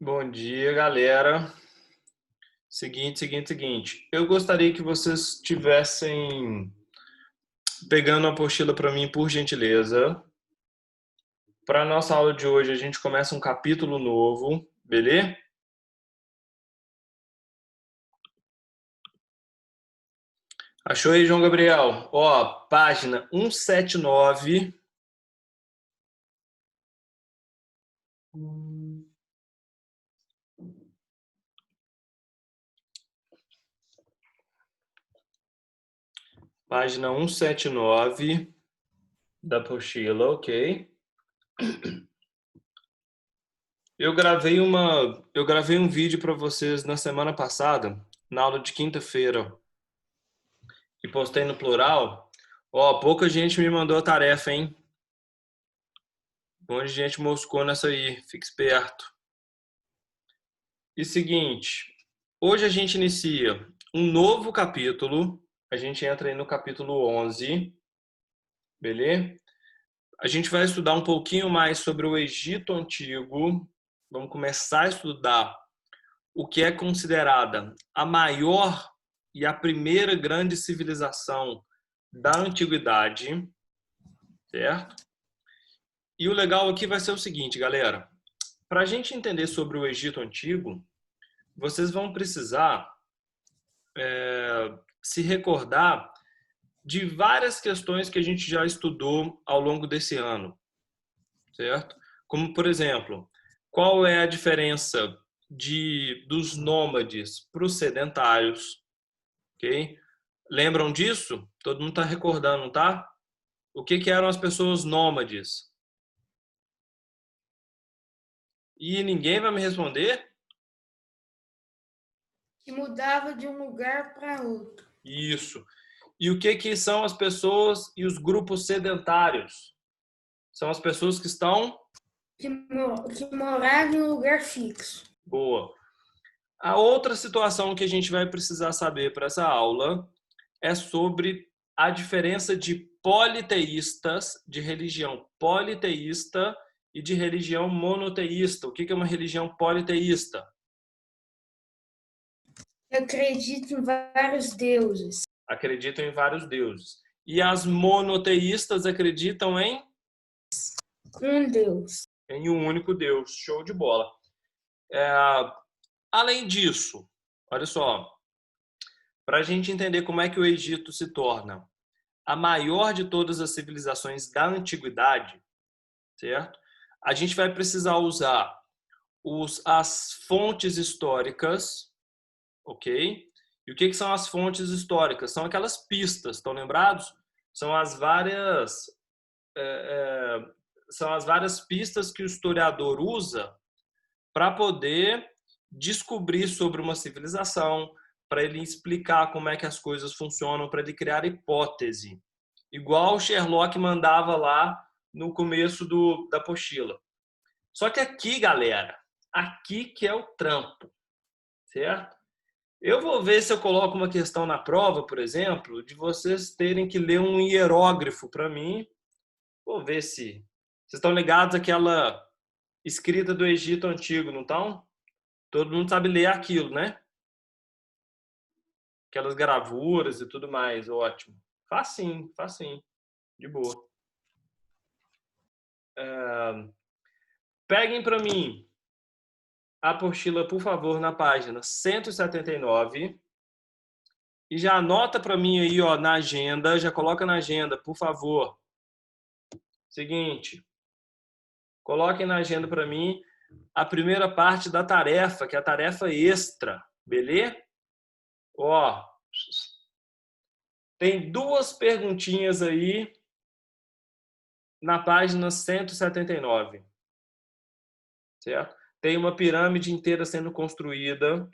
Bom dia, galera. Seguinte. Eu gostaria que vocês tivessem pegando a apostila para mim, por gentileza. Para a nossa aula de hoje, a gente começa um capítulo novo, beleza? Achou aí, João Gabriel? Ó, página 179. Página 179 da apostila, ok? Eu gravei um vídeo para vocês na semana passada, na aula de quinta-feira, e postei no plural. Ó, pouca gente me mandou a tarefa, hein? Um monte de gente moscou nessa aí, fique esperto. E seguinte, hoje a gente inicia um novo capítulo, a gente entra aí no capítulo 11, beleza? A gente vai estudar um pouquinho mais sobre o Egito Antigo, vamos começar a estudar o que é considerada a maior e a primeira grande civilização da antiguidade, certo? E o legal aqui vai ser o seguinte, galera. Para a gente entender sobre o Egito Antigo, vocês vão precisar se recordar de várias questões que a gente já estudou ao longo desse ano, certo? Como, por exemplo, qual é a diferença dos nômades para os sedentários, ok? Lembram disso? Todo mundo está recordando, tá? O que eram as pessoas nômades? E ninguém vai me responder? Que mudava de um lugar para outro. Isso. E o que são as pessoas e os grupos sedentários? São as pessoas que estão... Que morava em um lugar fixo. Boa. A outra situação que a gente vai precisar saber para essa aula é sobre a diferença de politeístas, de religião politeísta e de religião monoteísta. O que é uma religião politeísta? Eu acredito em vários deuses. Acreditam em vários deuses. E as monoteístas acreditam Um deus. em um único Deus. Show de bola. Além disso, olha só, para a gente entender como é que o Egito se torna a maior de todas as civilizações da antiguidade, certo? A gente vai precisar usar as fontes históricas, ok? E o que são as fontes históricas? São aquelas pistas, estão lembrados? São as várias, é, é, são as várias pistas que o historiador usa para poder descobrir sobre uma civilização, para ele explicar como é que as coisas funcionam, para ele criar hipótese. Igual o Sherlock mandava lá no começo da apostila. Só que aqui, galera, aqui que é o trampo, certo? Eu vou ver se eu coloco uma questão na prova, por exemplo, de vocês terem que ler um hierógrafo para mim. Vou ver se vocês estão ligados àquela escrita do Egito Antigo, não estão? Todo mundo sabe ler aquilo, né? Aquelas gravuras e tudo mais, ótimo. Facinho, facinho, de boa. Peguem para mim a apostila, por favor, na página 179 e já anota para mim aí, ó, na agenda, já coloca na agenda, por favor. Seguinte, coloquem na agenda para mim a primeira parte da tarefa, que é a tarefa extra, beleza? Ó, tem duas perguntinhas aí na página 179, certo? Tem uma pirâmide inteira sendo construída.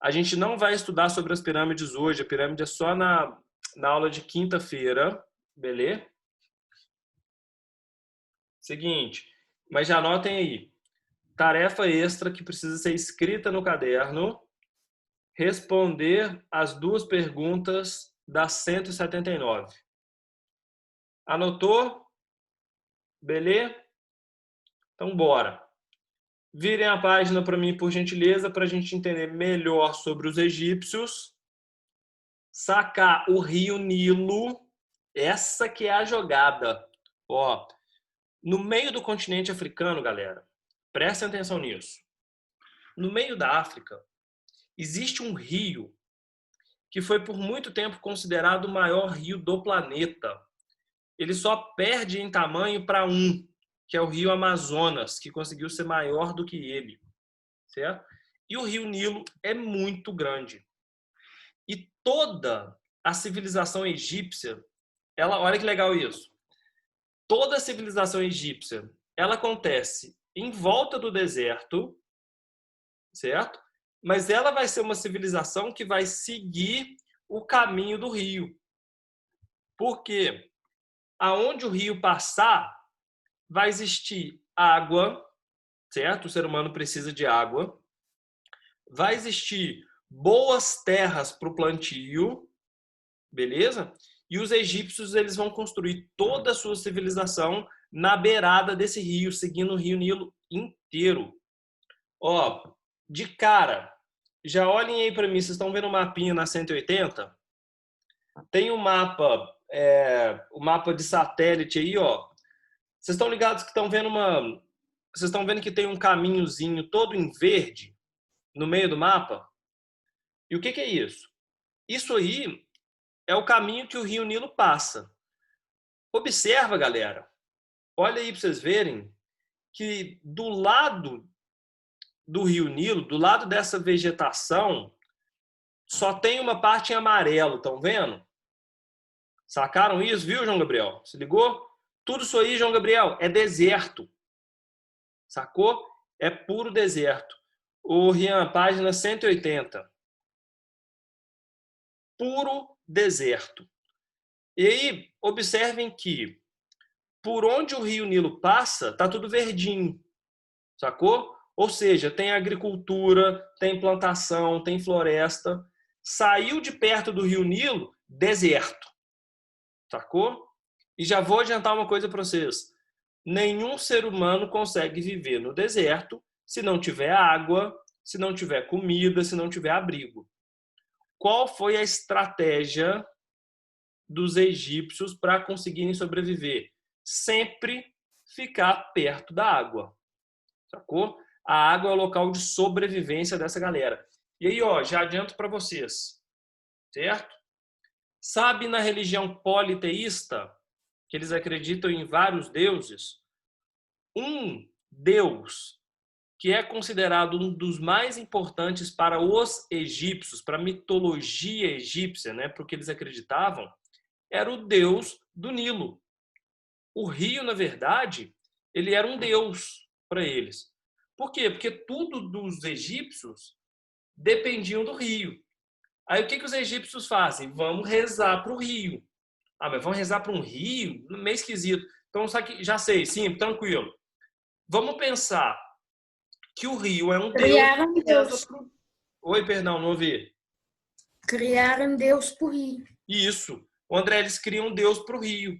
A gente não vai estudar sobre as pirâmides hoje, a pirâmide é só na aula de quinta-feira, beleza? Seguinte, mas já anotem aí. Tarefa extra que precisa ser escrita no caderno, responder as duas perguntas da 179. Anotou? Beleza? Então bora. Virem a página para mim, por gentileza, para a gente entender melhor sobre os egípcios. Sacar o rio Nilo, essa que é a jogada. Ó, no meio do continente africano, galera, prestem atenção nisso. No meio da África, existe um rio que foi por muito tempo considerado o maior rio do planeta. Ele só perde em tamanho para um, que é o rio Amazonas, que conseguiu ser maior do que ele, certo? E o rio Nilo é muito grande. E toda a civilização egípcia, olha que legal isso. Toda a civilização egípcia, ela acontece em volta do deserto, certo? Mas ela vai ser uma civilização que vai seguir o caminho do rio. Por quê? Aonde o rio passar, vai existir água, certo? O ser humano precisa de água. Vai existir boas terras para o plantio, beleza? E os egípcios, eles vão construir toda a sua civilização na beirada desse rio, seguindo o rio Nilo inteiro. Ó, de cara, já olhem aí para mim, vocês estão vendo o mapinha na 180? Tem um mapa, o mapa de satélite aí, ó. Vocês estão ligados que estão vendo Vocês estão vendo que tem um caminhozinho todo em verde no meio do mapa? E o que é isso? Isso aí é o caminho que o rio Nilo passa. Observa, galera. Olha aí para vocês verem que do lado do rio Nilo, do lado dessa vegetação, só tem uma parte em amarelo, estão vendo? Sacaram isso, viu, João Gabriel? Se ligou? Tudo isso aí, João Gabriel, é deserto. Sacou? É puro deserto. O Rian, página 180. Puro deserto. E aí, observem que por onde o rio Nilo passa, tá tudo verdinho. Sacou? Ou seja, tem agricultura, tem plantação, tem floresta. Saiu de perto do rio Nilo, deserto. Sacou? E já vou adiantar uma coisa para vocês. Nenhum ser humano consegue viver no deserto se não tiver água, se não tiver comida, se não tiver abrigo. Qual foi a estratégia dos egípcios para conseguirem sobreviver? Sempre ficar perto da água. Sacou? A água é o local de sobrevivência dessa galera. E aí, ó, já adianto para vocês, certo? Sabe, na religião politeísta, que eles acreditam em vários deuses, um deus que é considerado um dos mais importantes para os egípcios, para a mitologia egípcia, né, para o que eles acreditavam, era o deus do Nilo. O rio, na verdade, ele era um deus para eles. Por quê? Porque tudo dos egípcios dependiam do rio. Aí o que os egípcios fazem? Vamos rezar para o rio. Ah, mas vamos rezar para um rio? Meio esquisito. Então, já sei, sim, tranquilo. Vamos pensar que o rio é um Criaram deus. Deus. Oi, perdão, não ouvi. Criaram Deus por rio. Isso. O André, eles criam Deus para o rio.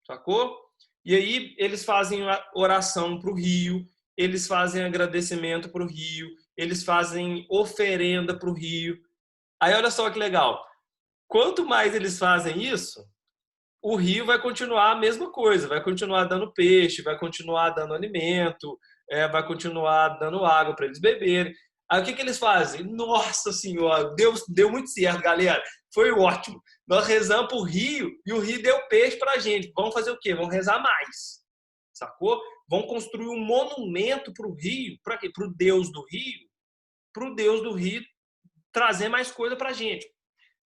Sacou? E aí eles fazem oração para o rio, eles fazem agradecimento para o rio, eles fazem oferenda para o rio. Aí olha só que legal. Quanto mais eles fazem isso, o rio vai continuar a mesma coisa, vai continuar dando peixe, vai continuar dando alimento, vai continuar dando água para eles beberem. Aí o que eles fazem? Nossa Senhora, deu muito certo, galera. Foi ótimo. Nós rezamos para o rio e o rio deu peixe para a gente. Vamos fazer o quê? Vamos rezar mais. Sacou? Vamos construir um monumento para o rio. Para quê? Para o Deus do rio. Para o Deus do rio trazer mais coisa para a gente.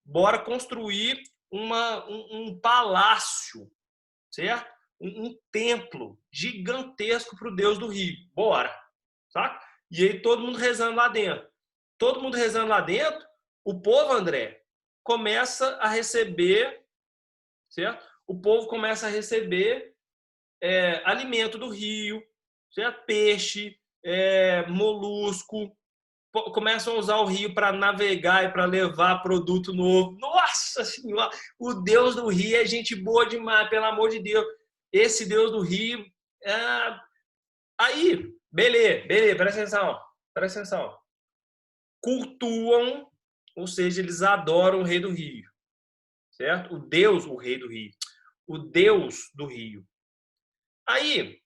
Bora construir um palácio, certo? Um templo gigantesco para o Deus do rio. Bora. Saca? E aí todo mundo rezando lá dentro. Todo mundo rezando lá dentro, o povo, André, começa a receber, certo? O povo começa a receber alimento do rio, certo? Peixe, molusco, começam a usar o rio para navegar e para levar produto novo. Nossa Senhora, o Deus do rio é gente boa demais, pelo amor de Deus. Esse Deus do rio. Aí, beleza, presta atenção. Cultuam, ou seja, eles adoram o rei do rio, certo? O rei do rio, o deus do rio. Aí,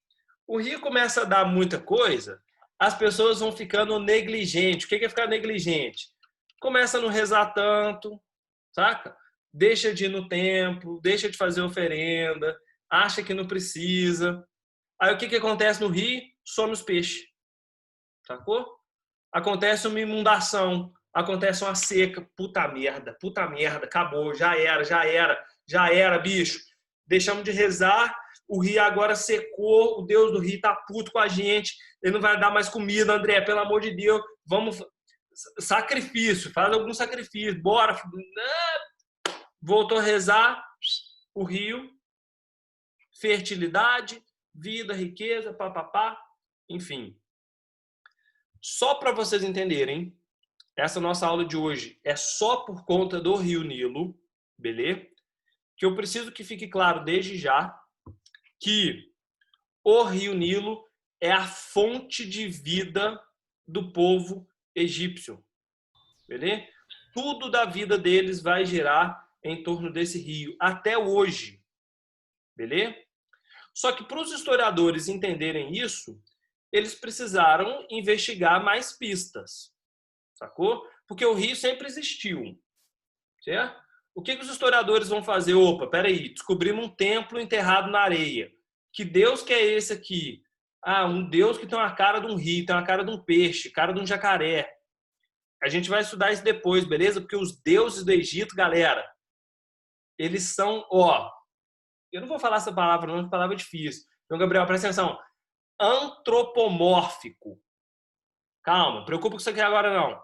o rio começa a dar muita coisa, as pessoas vão ficando negligentes. O que é ficar negligente? Começa a não rezar tanto, saca? Deixa de ir no templo, deixa de fazer oferenda, acha que não precisa. Aí o que acontece no rio? Some os peixes, sacou? Acontece uma inundação, acontece uma seca. Puta merda, acabou, já era, bicho. Deixamos de rezar, o rio agora secou, o Deus do rio tá puto com a gente, ele não vai dar mais comida, André, pelo amor de Deus, vamos, sacrifício, faz algum sacrifício, bora. Voltou a rezar, o rio, fertilidade, vida, riqueza, papapá, enfim. Só para vocês entenderem, essa nossa aula de hoje é só por conta do Rio Nilo, beleza? Que eu preciso que fique claro desde já que o Rio Nilo é a fonte de vida do povo egípcio, beleza? Tudo da vida deles vai girar em torno desse rio, até hoje, beleza? Só que para os historiadores entenderem isso, eles precisaram investigar mais pistas, sacou? Porque o rio sempre existiu, certo? O que os historiadores vão fazer? Opa, peraí, descobrimos um templo enterrado na areia. Que Deus que é esse aqui? Ah, um Deus que tem uma cara de um rio, tem uma cara de um peixe, cara de um jacaré. A gente vai estudar isso depois, beleza? Porque os deuses do Egito, galera, eles são, ó, eu não vou falar essa palavra, não, essa palavra é difícil. Então, Gabriel, presta atenção. Antropomórfico. Calma, preocupa com isso aqui agora não. O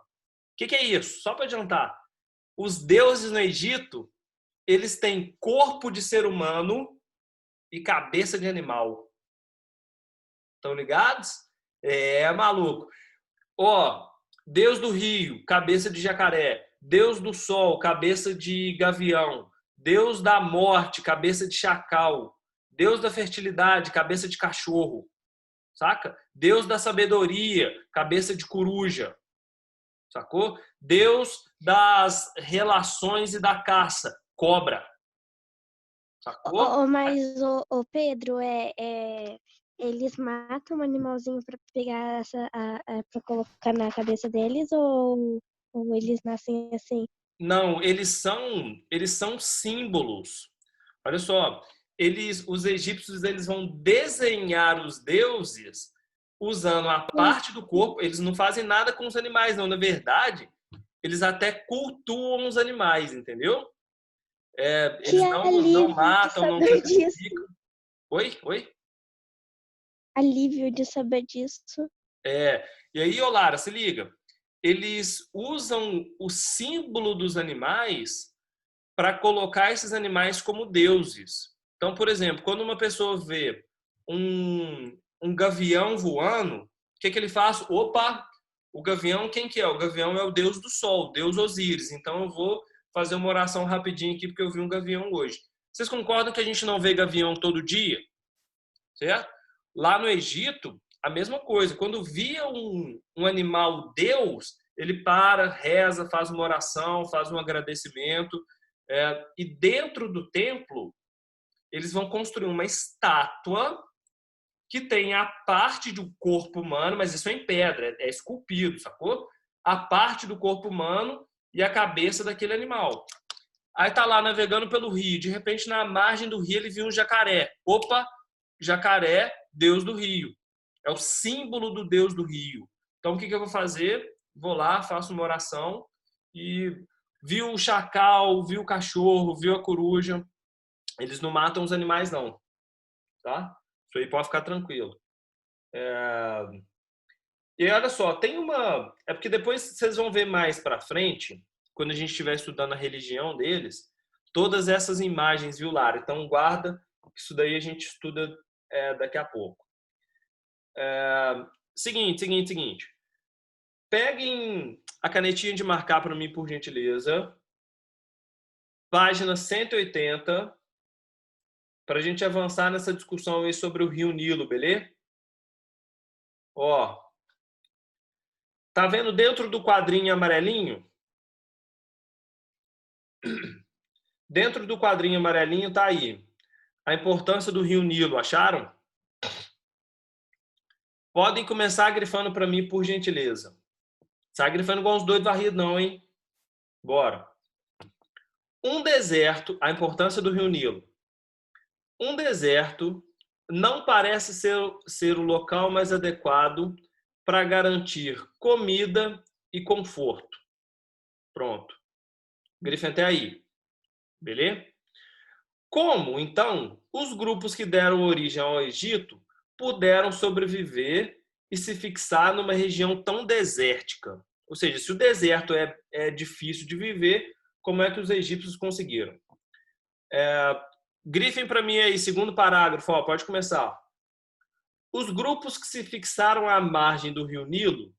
que é isso? Só para adiantar. Os deuses no Egito, eles têm corpo de ser humano e cabeça de animal. Estão ligados? É, maluco. Ó, Deus do rio, cabeça de jacaré. Deus do sol, cabeça de gavião. Deus da morte, cabeça de chacal. Deus da fertilidade, cabeça de cachorro. Saca? Deus da sabedoria, cabeça de coruja. Sacou? Deus das relações e da caça, cobra. Sacou? Mas o Pedro, eles matam um animalzinho para pegar para colocar na cabeça deles ou eles nascem assim? Não, eles são símbolos. Olha só, os egípcios, eles vão desenhar os deuses usando a parte do corpo. Eles não fazem nada com os animais, não. Na verdade, eles até cultuam os animais, entendeu? Eles não matam, não sacrificam. Oi? Alívio de saber disso. E aí, Olara, se liga. Eles usam o símbolo dos animais para colocar esses animais como deuses. Então, por exemplo, quando uma pessoa vê um gavião voando, o que ele faz? Opa, o gavião, quem que é? O gavião é o deus do sol, o deus Osíris. Então, eu vou fazer uma oração rapidinho aqui, porque eu vi um gavião hoje. Vocês concordam que a gente não vê gavião todo dia? Certo? Lá no Egito, a mesma coisa. Quando via um animal deus, ele para, reza, faz uma oração, faz um agradecimento. E dentro do templo, eles vão construir uma estátua que tem a parte do corpo humano, mas isso é em pedra, é esculpido, sacou? A parte do corpo humano e a cabeça daquele animal. Aí tá lá navegando pelo rio, de repente na margem do rio ele viu um jacaré. Opa, jacaré, deus do rio. É o símbolo do deus do rio. Então o que eu vou fazer? Vou lá, faço uma oração e viu o chacal, viu o cachorro, viu a coruja. Eles não matam os animais não, tá? Isso aí pode ficar tranquilo. E olha só, tem uma... É porque depois vocês vão ver mais para frente, quando a gente estiver estudando a religião deles, todas essas imagens, viu, Lara? Então guarda, isso daí a gente estuda daqui a pouco. Seguinte. Peguem a canetinha de marcar para mim, por gentileza. Página 180, para a gente avançar nessa discussão aí sobre o Rio Nilo, beleza? Ó, tá vendo dentro do quadrinho amarelinho? Dentro do quadrinho amarelinho tá aí a importância do Rio Nilo, acharam? Podem começar grifando para mim, por gentileza. Sai grifando igual uns doidos varridos não, hein? Bora. Um deserto, a importância do Rio Nilo. Um deserto não parece ser o local mais adequado para garantir comida e conforto. Pronto. Grifem até aí. Beleza? Como, então, os grupos que deram origem ao Egito puderam sobreviver e se fixar numa região tão desértica? Ou seja, se o deserto é difícil de viver, como é que os egípcios conseguiram? Grifem para mim aí, segundo parágrafo, ó, pode começar. Os grupos que se fixaram à margem do rio Nilo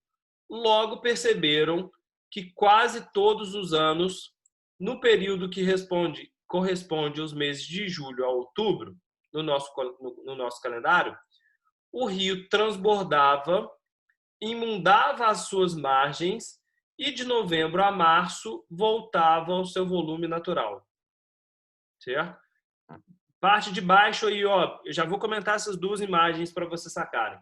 logo perceberam que quase todos os anos, no período que corresponde aos meses de julho a outubro, no nosso calendário, o rio transbordava, inundava as suas margens e de novembro a março voltava ao seu volume natural. Certo? Parte de baixo aí, ó, eu já vou comentar essas duas imagens para vocês sacarem.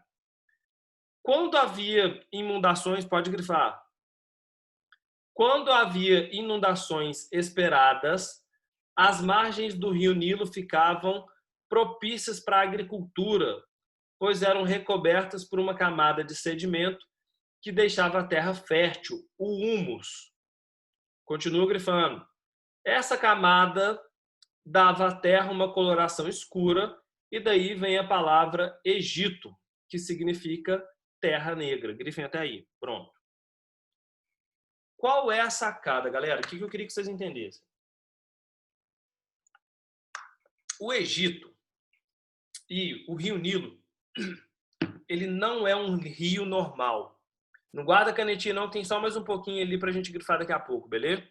Quando havia inundações, pode grifar. Quando havia inundações esperadas, as margens do rio Nilo ficavam propícias para a agricultura, pois eram recobertas por uma camada de sedimento que deixava a terra fértil, o humus. Continua grifando. Essa camada dava à terra uma coloração escura e daí vem a palavra Egito, que significa terra negra. Grifem até aí. Pronto. Qual é a sacada, galera? O que eu queria que vocês entendessem? O Egito e o rio Nilo, ele não é um rio normal. Não guarda a canetinha não, tem só mais um pouquinho ali pra gente grifar daqui a pouco, beleza?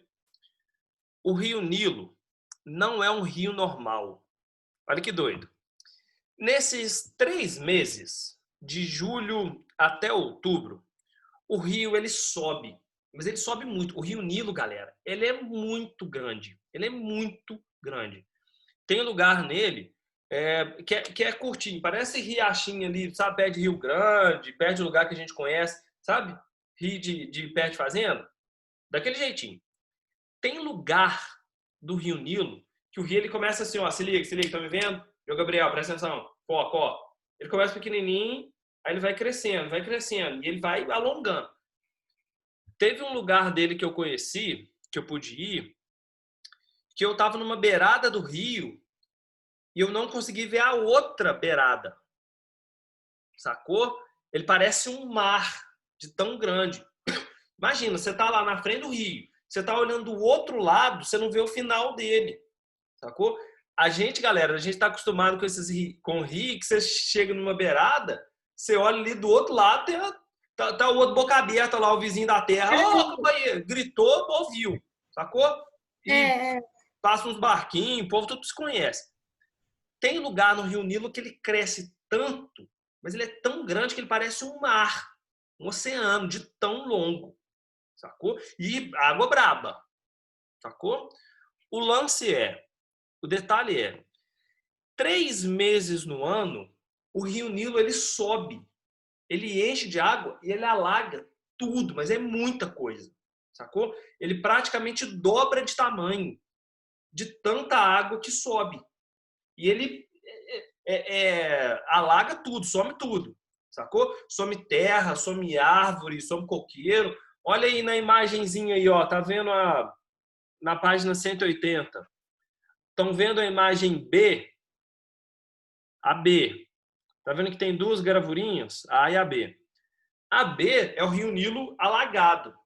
O rio Nilo não é um rio normal. Olha que doido. Nesses 3 meses, de julho até outubro, o rio ele sobe. Mas ele sobe muito. O rio Nilo, galera, ele é muito grande. Ele é muito grande. Tem lugar nele que é curtinho. Parece riachinho ali, sabe? Perto de Rio Grande, perto de lugar que a gente conhece, sabe? Rio de perto de fazenda. Daquele jeitinho. Tem lugar do rio Nilo que o rio ele começa assim, ó. Se liga, tá me vendo? Meu Gabriel, presta atenção. Foca, ó. Ele começa pequenininho, aí ele vai crescendo. E ele vai alongando. Teve um lugar dele que eu conheci, que eu pude ir, que eu estava numa beirada do rio e eu não consegui ver a outra beirada. Sacou? Ele parece um mar de tão grande. Imagina, você tá lá na frente do rio, você tá olhando do outro lado, você não vê o final dele. Sacou? A gente, galera, a gente tá acostumado com rio, que você chega numa beirada, você olha ali do outro lado, tá o outro boca aberta lá, o vizinho da terra. Ô, companheiro, gritou, ouviu. Sacou? E passa uns barquinhos, o povo tudo se conhece. Tem lugar no Rio Nilo que ele cresce tanto, mas ele é tão grande que ele parece um mar, um oceano de tão longo. Sacou? E água braba. Sacou? O detalhe é, 3 meses no ano, o Rio Nilo ele sobe. Ele enche de água e ele alaga tudo, mas é muita coisa, sacou? Ele praticamente dobra de tamanho, de tanta água que sobe. E ele alaga tudo, some tudo, sacou? Some terra, some árvore, some coqueiro. Olha aí na imagenzinha aí, ó, tá vendo na página 180? Estão vendo a imagem B? A B. Tá vendo que tem 2 gravurinhas? A A e a B. A B é o rio Nilo alagado,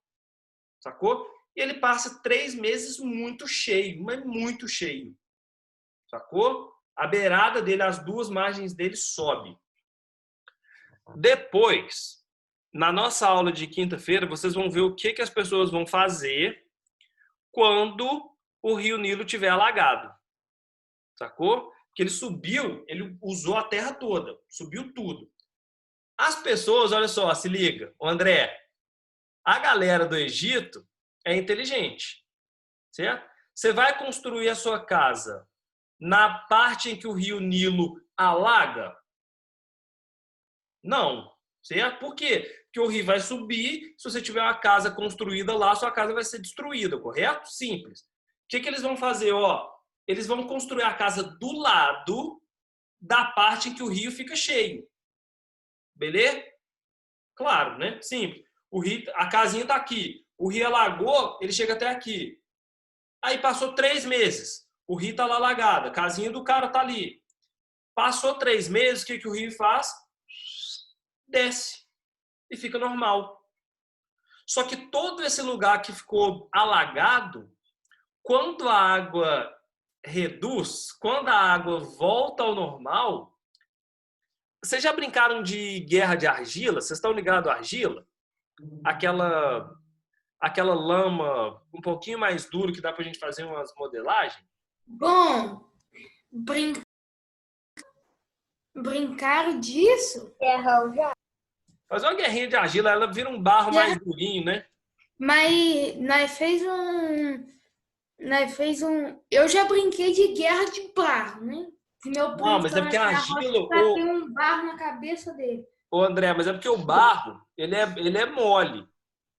sacou? E ele passa 3 meses muito cheio, mas muito cheio, sacou? A beirada dele, as 2 margens dele sobe. Depois, na nossa aula de quinta-feira, vocês vão ver o que as pessoas vão fazer quando o rio Nilo estiver alagado, sacou? Porque ele subiu, ele usou a terra toda, subiu tudo. As pessoas, olha só, se liga, o André, a galera do Egito é inteligente, certo? Você vai construir a sua casa na parte em que o rio Nilo alaga? Não, certo? Por quê? Porque o rio vai subir, se você tiver uma casa construída lá, sua casa vai ser destruída, correto? Simples. O que eles vão fazer? Ó, eles vão construir a casa do lado da parte em que o rio fica cheio. Beleza? Claro, né? Simples. O rio, a casinha está aqui. O rio alagou, ele chega até aqui. Aí passou 3 meses. O rio está lá alagado. A casinha do cara está ali. Passou 3 meses, o que o rio faz? Desce. E fica normal. Só que todo esse lugar que ficou alagado, quando a água reduz, quando a água volta ao normal, vocês já brincaram de guerra de argila? Vocês estão ligados à argila? Aquela lama um pouquinho mais dura que dá pra gente fazer umas modelagens? Bom, brincaram disso? Fazer uma guerrinha de argila, ela vira um barro mais durinho, né? Mas nós fez um. Eu já brinquei de guerra de barro, né? Que meu primo Não, mas é porque a argila... bateu um barro na cabeça dele. Ô, André, mas é porque o barro, ele é mole,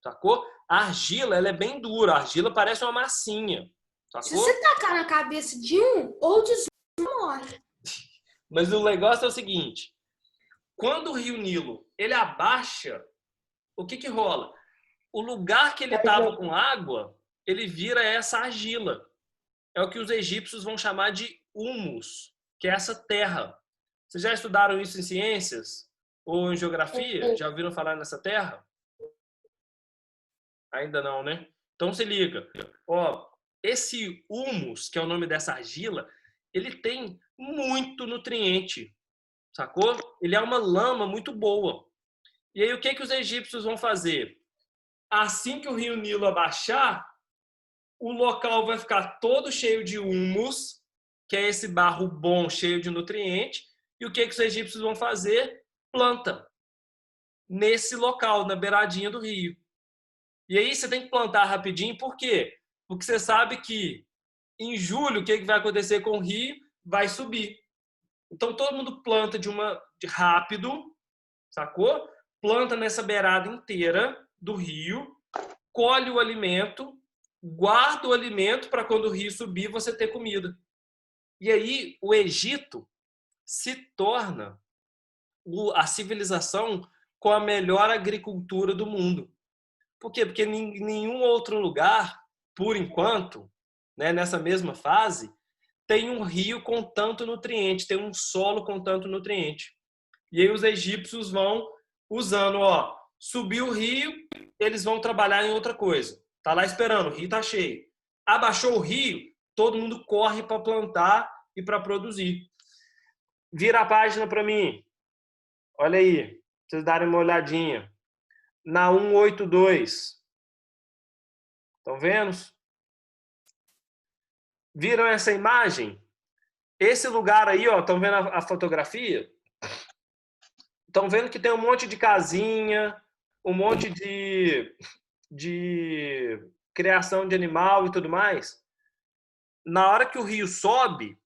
sacou? A argila, ela é bem dura. A argila parece uma massinha, Se sacou? você tacar na cabeça de um ou de outro, morre. Mas o negócio é o seguinte, quando o rio Nilo, ele abaixa, o que rola? O lugar que ele estava com água, ele vira essa argila. É o que os egípcios vão chamar de humus, que é essa terra. Vocês já estudaram isso em ciências? Ou em geografia? Já ouviram falar nessa terra? Ainda não, né? Então se liga. Ó, esse humus, que é o nome dessa argila, ele tem muito nutriente, sacou? Ele é uma lama muito boa. E aí o que os egípcios vão fazer? Assim que o rio Nilo abaixar, o local vai ficar todo cheio de humus, que é esse barro bom, cheio de nutriente. E o que os egípcios vão fazer? Planta nesse local, na beiradinha do rio. E aí você tem que plantar rapidinho, por quê? Porque você sabe que em julho, o que vai acontecer com o rio? Vai subir. Então todo mundo planta de rápido, sacou? Planta nessa beirada inteira do rio, colhe o alimento, guarda o alimento para quando o rio subir você ter comida. E aí o Egito se torna a civilização com a melhor agricultura do mundo. Por quê? Porque em nenhum outro lugar, por enquanto, né, nessa mesma fase, tem um rio com tanto nutriente, tem um solo com tanto nutriente. E aí os egípcios vão usando, ó, subiu o rio, eles vão trabalhar em outra coisa. Tá lá esperando, o rio tá cheio. Abaixou o rio, todo mundo corre para plantar e para produzir. Vira a página para mim. Olha aí, pra vocês darem uma olhadinha. Na 182. Estão vendo? Viram essa imagem? Esse lugar aí, ó, estão vendo a fotografia? Estão vendo que tem um monte de casinha, um monte de criação de animal e tudo mais? Na hora que o rio sobe,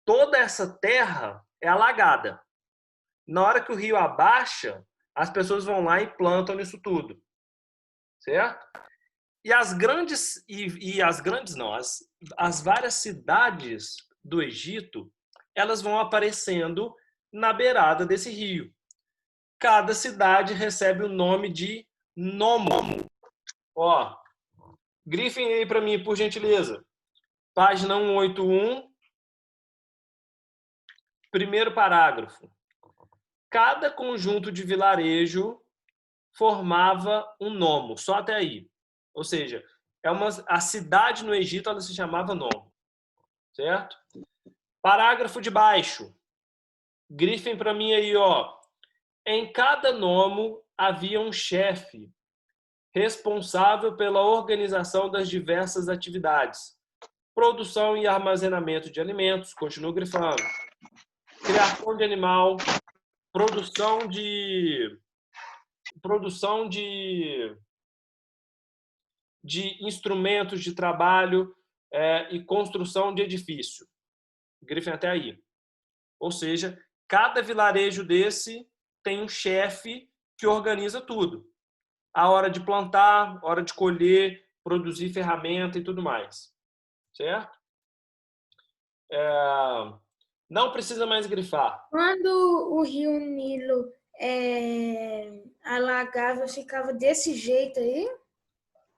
toda essa terra é alagada. Na hora que o rio abaixa, as pessoas vão lá e plantam nisso tudo. Certo? E as grandes não, as várias cidades do Egito, elas vão aparecendo na beirada desse rio. Cada cidade recebe o nome de nomo. Ó, grifem aí para mim, por gentileza. Página 181, primeiro parágrafo. Cada conjunto de vilarejo formava um nomo, só até aí. Ou seja, a cidade no Egito ela se chamava nomo. Certo? Parágrafo de baixo. Grifem para mim aí, ó. Em cada nomo havia um chefe responsável pela organização das diversas atividades. Produção e armazenamento de alimentos, continuo grifando. Criação de animal, produção de instrumentos de trabalho e construção de edifício. Grifem até aí. Ou seja, cada vilarejo desse tem um chefe que organiza tudo. A hora de plantar, a hora de colher, produzir ferramenta e tudo mais. Certo? Não precisa mais grifar. Quando o Rio Nilo alagava, ficava desse jeito aí?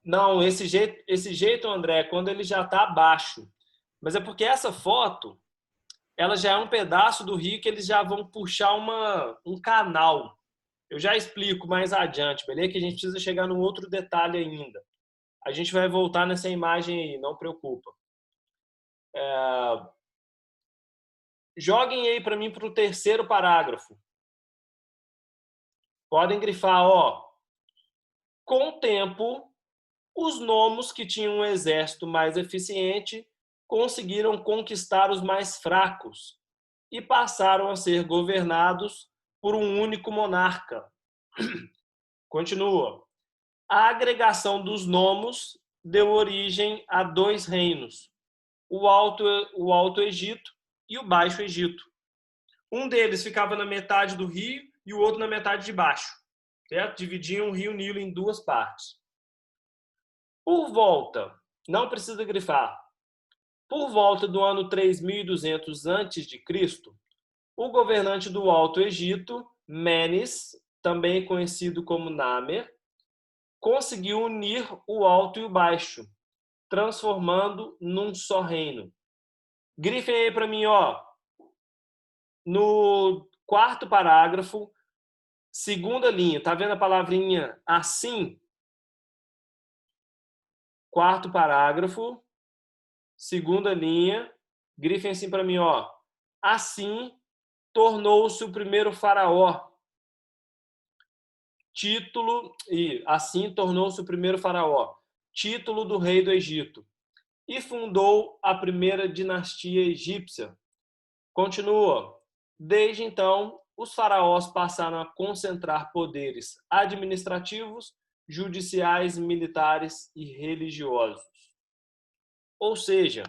Não, esse jeito, André, é quando ele já está abaixo. Mas é porque essa foto, ela já é um pedaço do rio que eles já vão puxar um canal. Eu já explico mais adiante, beleza? Que a gente precisa chegar num outro detalhe ainda. A gente vai voltar nessa imagem aí, não preocupa. Joguem aí para mim para o terceiro parágrafo. Podem grifar, ó. Com o tempo, os nomos que tinham um exército mais eficiente conseguiram conquistar os mais fracos e passaram a ser governados por um único monarca. Continua. A agregação dos nomos deu origem a 2 reinos, o Alto Egito e o Baixo Egito. Um deles ficava na metade do rio e o outro na metade de baixo. Certo? Dividiam o rio Nilo em 2 partes. Por volta, não precisa grifar, por volta do ano 3200 a.C., o governante do Alto Egito, Menes, também conhecido como Namer, conseguiu unir o alto e o baixo, transformando num só reino. Grifem aí para mim, ó, no 4º parágrafo, 2ª linha, tá vendo a palavrinha assim? 4º parágrafo, 2ª linha, grifem assim para mim, ó. Assim tornou-se o primeiro faraó. Assim tornou-se o primeiro faraó, título do rei do Egito, e fundou a primeira dinastia egípcia. Continua. Desde então, os faraós passaram a concentrar poderes administrativos, judiciais, militares e religiosos. Ou seja,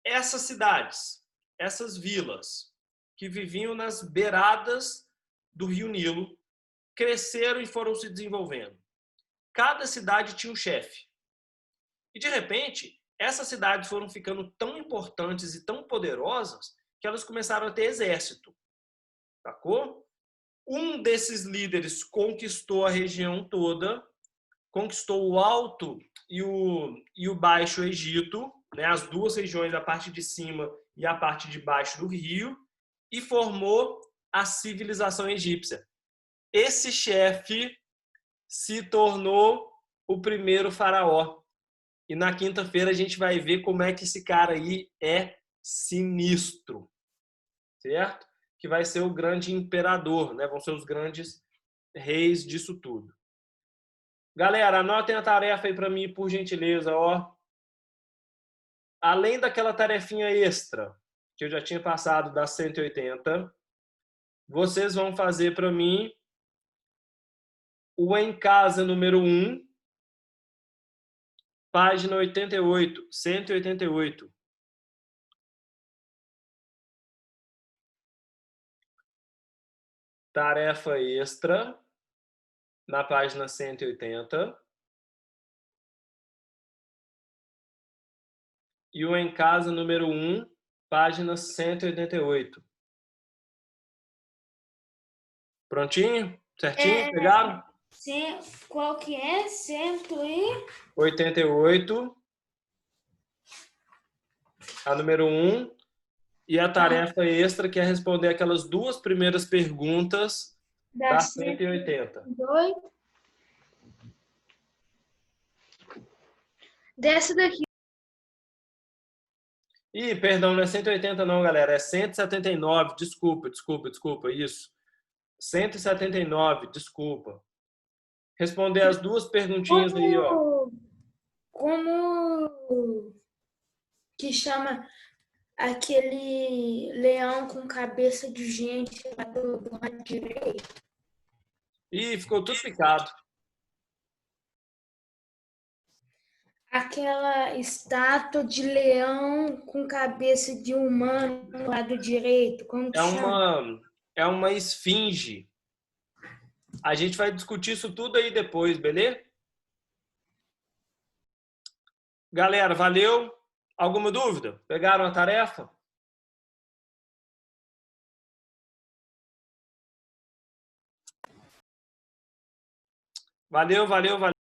essas cidades, essas vilas que viviam nas beiradas do Rio Nilo, cresceram e foram se desenvolvendo. Cada cidade tinha um chefe. E, de repente, essas cidades foram ficando tão importantes e tão poderosas que elas começaram a ter exército. Sacou? Um desses líderes conquistou a região toda, conquistou o Alto e o Baixo Egito, né, as 2 regiões, a parte de cima e a parte de baixo do rio, e formou a civilização egípcia. Esse chefe se tornou o primeiro faraó. E na quinta-feira a gente vai ver como é que esse cara aí é sinistro, certo? Que vai ser o grande imperador, né? Vão ser os grandes reis disso tudo. Galera, anotem a tarefa aí para mim, por gentileza, ó. Além daquela tarefinha extra que eu já tinha passado das 180, vocês vão fazer para mim o Em Casa número 1, página 88, 188. Tarefa extra, na página 180. E o Em Casa número 1, página 188. Prontinho? Certinho? Pegaram? Qual que é? 88. A número 1. E a tarefa extra, que é responder aquelas 2 primeiras perguntas da 180. Dessa daqui. Ih, perdão, não é 180 não, galera. É 179. Desculpa. Isso. 179, desculpa. Responder as 2 perguntinhas aí, ó. Como que chama? aquele leão com cabeça de gente lá do lado direito. Ih, ficou tudo picado. Aquela estátua de leão com cabeça de humano do lado direito, como que É chama? é uma esfinge. A gente vai discutir isso tudo aí depois, beleza? Galera, valeu. Alguma dúvida? Pegaram a tarefa? Valeu, valeu, valeu.